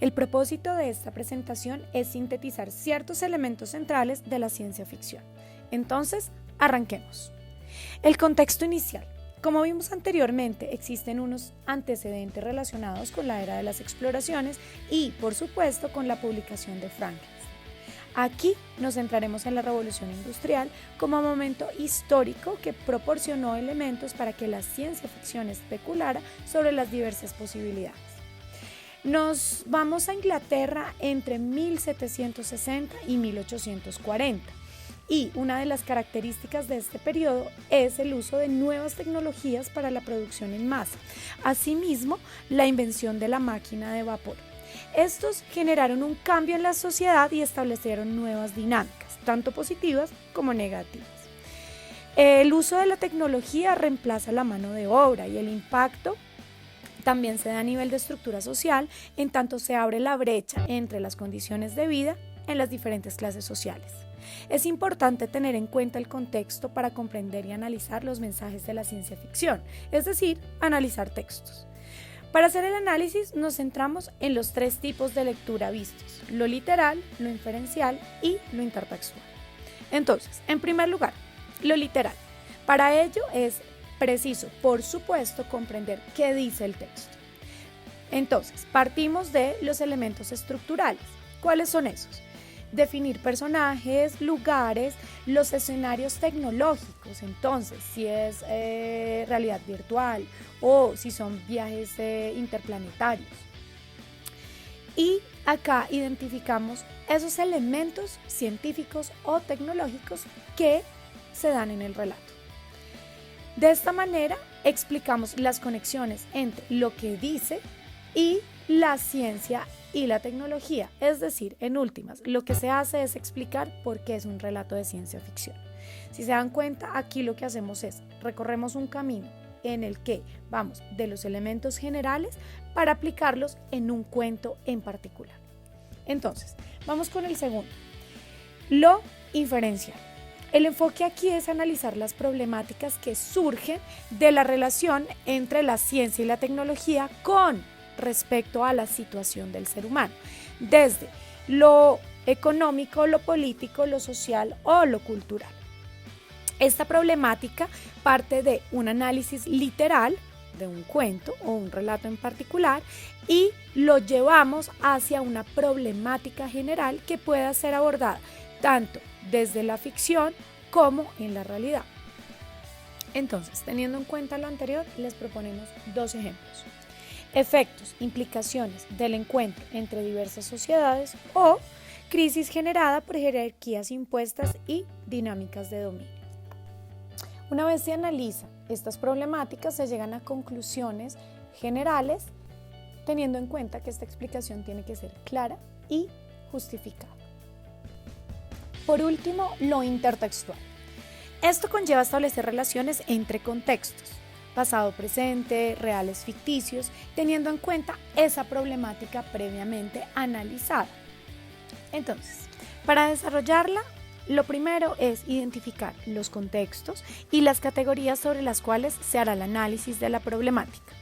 El propósito de esta presentación es sintetizar ciertos elementos centrales de la ciencia ficción. Entonces, arranquemos. El contexto inicial. Como vimos anteriormente, existen unos antecedentes relacionados con la era de las exploraciones y, por supuesto, con la publicación de Franklin. Aquí nos centraremos en la revolución industrial como momento histórico que proporcionó elementos para que la ciencia ficción especulara sobre las diversas posibilidades. Nos vamos a Inglaterra entre 1760 y 1840. Y una de las características de este periodo es el uso de nuevas tecnologías para la producción en masa. Asimismo, la invención de la máquina de vapor. Estos generaron un cambio en la sociedad y establecieron nuevas dinámicas, tanto positivas como negativas. El uso de la tecnología reemplaza la mano de obra y el impacto también se da a nivel de estructura social, en tanto se abre la brecha entre las condiciones de vida en las diferentes clases sociales. Es importante tener en cuenta el contexto para comprender y analizar los mensajes de la ciencia ficción, es decir, analizar textos. Para hacer el análisis nos centramos en los tres tipos de lectura vistos: lo literal, lo inferencial y lo intertextual. Entonces, en primer lugar, lo literal. Para ello es preciso, por supuesto, comprender qué dice el texto. Entonces, partimos de los elementos estructurales. ¿Cuáles son esos? Definir personajes, lugares, los escenarios tecnológicos, entonces si es realidad virtual o si son viajes interplanetarios. Y acá identificamos esos elementos científicos o tecnológicos que se dan en el relato. De esta manera explicamos las conexiones entre lo que dice y la ciencia y la tecnología, es decir, en últimas, lo que se hace es explicar por qué es un relato de ciencia ficción. Si se dan cuenta, aquí lo que hacemos es recorremos un camino en el que vamos de los elementos generales para aplicarlos en un cuento en particular. Entonces, vamos con el segundo, lo inferencial. El enfoque aquí es analizar las problemáticas que surgen de la relación entre la ciencia y la tecnología con respecto a la situación del ser humano, desde lo económico, lo político, lo social o lo cultural. Esta problemática parte de un análisis literal de un cuento o un relato en particular y lo llevamos hacia una problemática general que pueda ser abordada tanto desde la ficción como en la realidad. Entonces, teniendo en cuenta lo anterior, les proponemos dos ejemplos. Efectos, implicaciones del encuentro entre diversas sociedades o crisis generada por jerarquías impuestas y dinámicas de dominio. Una vez se analizan estas problemáticas, se llegan a conclusiones generales, teniendo en cuenta que esta explicación tiene que ser clara y justificada. Por último, lo intertextual. Esto conlleva establecer relaciones entre contextos, pasado, presente, reales, ficticios, teniendo en cuenta esa problemática previamente analizada. Entonces, para desarrollarla, lo primero es identificar los contextos y las categorías sobre las cuales se hará el análisis de la problemática.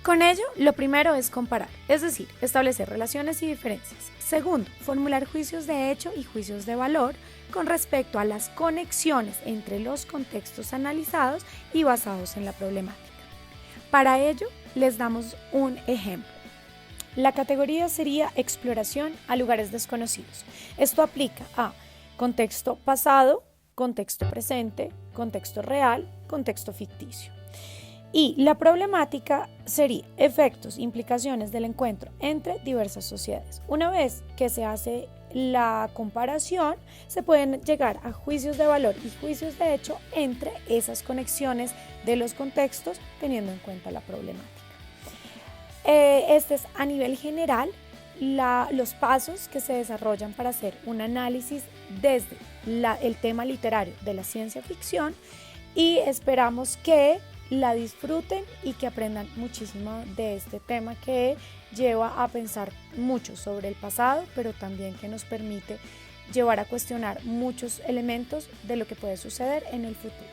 Con ello, lo primero es comparar, es decir, establecer relaciones y diferencias. Segundo, formular juicios de hecho y juicios de valor con respecto a las conexiones entre los contextos analizados y basados en la problemática. Para ello, les damos un ejemplo. La categoría sería exploración a lugares desconocidos. Esto aplica a contexto pasado, contexto presente, contexto real, contexto ficticio. Y la problemática sería efectos, implicaciones del encuentro entre diversas sociedades. Una vez que se hace la comparación, se pueden llegar a juicios de valor y juicios de hecho entre esas conexiones de los contextos, teniendo en cuenta la problemática. Este es a nivel general los pasos que se desarrollan para hacer un análisis desde el tema literario de la ciencia ficción, y esperamos que la disfruten y que aprendan muchísimo de este tema que lleva a pensar mucho sobre el pasado, pero también que nos permite llevar a cuestionar muchos elementos de lo que puede suceder en el futuro.